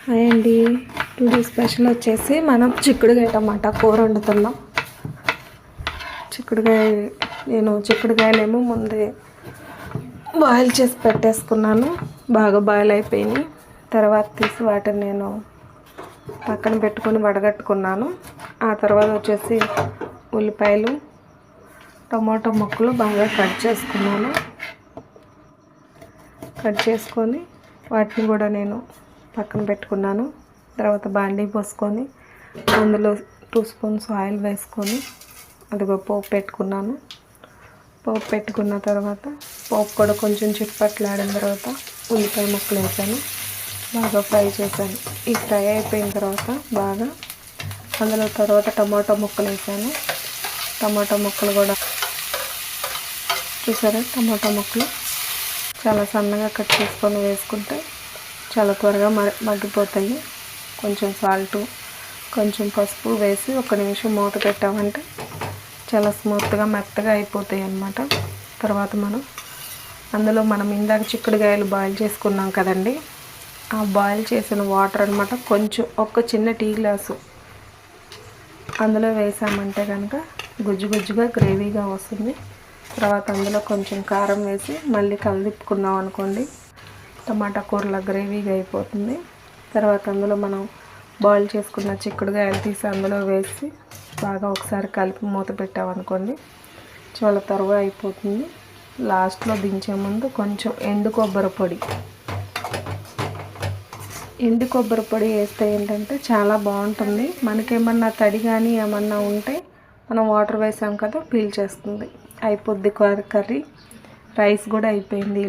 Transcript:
Hi అండి. Today special వచ్చేసి మనం చిక్కుడుకాయ టమాటా కూర వండుతున్నాం. నేను చిక్కుడుకాయలేమో ముందే బాయిల్ చేసి పెట్టేసుకున్నాను. బాగా బాయిల్ అయిపోయినాయి. తర్వాత తీసి వాటిని నేను పక్కన పెట్టుకొని వడగట్టుకున్నాను. ఆ తర్వాత వచ్చేసి ఉల్లిపాయలు, టమాటో ముక్కలు బాగా కట్ చేసుకొని వాటిని కూడా నేను పక్కన పెట్టుకున్నాను. తర్వాత బాండీ పోసుకొని అందులో 2 స్పూన్స్ ఆయిల్ వేసుకొని అదిగో పోపు పెట్టుకున్నాను. పోపు పెట్టుకున్న తర్వాత పోపు కూడా కొంచెం చిట్పట్లాడిన తర్వాత ఉల్లిపాయ ముక్కలు వేసాను. బాగా ఫ్రై చేశాను. ఈ ఫ్రై అయిపోయిన తర్వాత బాగా అందులో తర్వాత టమాటో ముక్కలు వేసాను. టమాటో ముక్కలు కూడా చూసారా, టమాటో ముక్కలు చాలా సన్నగా కట్ చేసుకొని వేసుకుంటే చాలా త్వరగా మగ్గిపోతాయి. కొంచెం సాల్టు, కొంచెం పసుపు వేసి 1 నిమిషం మూత పెట్టామంటే చాలా స్మూత్గా మెత్తగా అయిపోతాయి అన్నమాట. తర్వాత మనం ఇందాక చిక్కుడుకాయలు బాయిల్ చేసుకున్నాం కదండి, ఆ బాయిల్ చేసిన వాటర్ అన్నమాట కొంచెం ఒక చిన్న టీ గ్లాసు అందులో వేసామంటే కనుక గుజ్జుగా గ్రేవీగా వస్తుంది. తర్వాత అందులో కొంచెం కారం వేసి మళ్ళీ కలిదిప్పుకున్నాం అనుకోండి, టమాటా కూరలా గ్రేవీగా అయిపోతుంది. తర్వాత అందులో మనం బాయిల్ చేసుకున్న చిక్కుడుకాయలు తీసి అందులో వేసి బాగా ఒకసారి కలిపి మూత పెట్టామనుకోండి చాలా త్వరగా అయిపోతుంది. లాస్ట్లో దించే ముందు కొంచెం ఎండు కొబ్బరి పొడి వేస్తే ఏంటంటే చాలా బాగుంటుంది. మనకేమన్నా తడి కానీ ఏమన్నా ఉంటే మనం వాటర్ వేసాం కదా, పీల్ చేస్తుంది. అయిపోద్ది కర్రీ. రైస్ కూడా అయిపోయింది.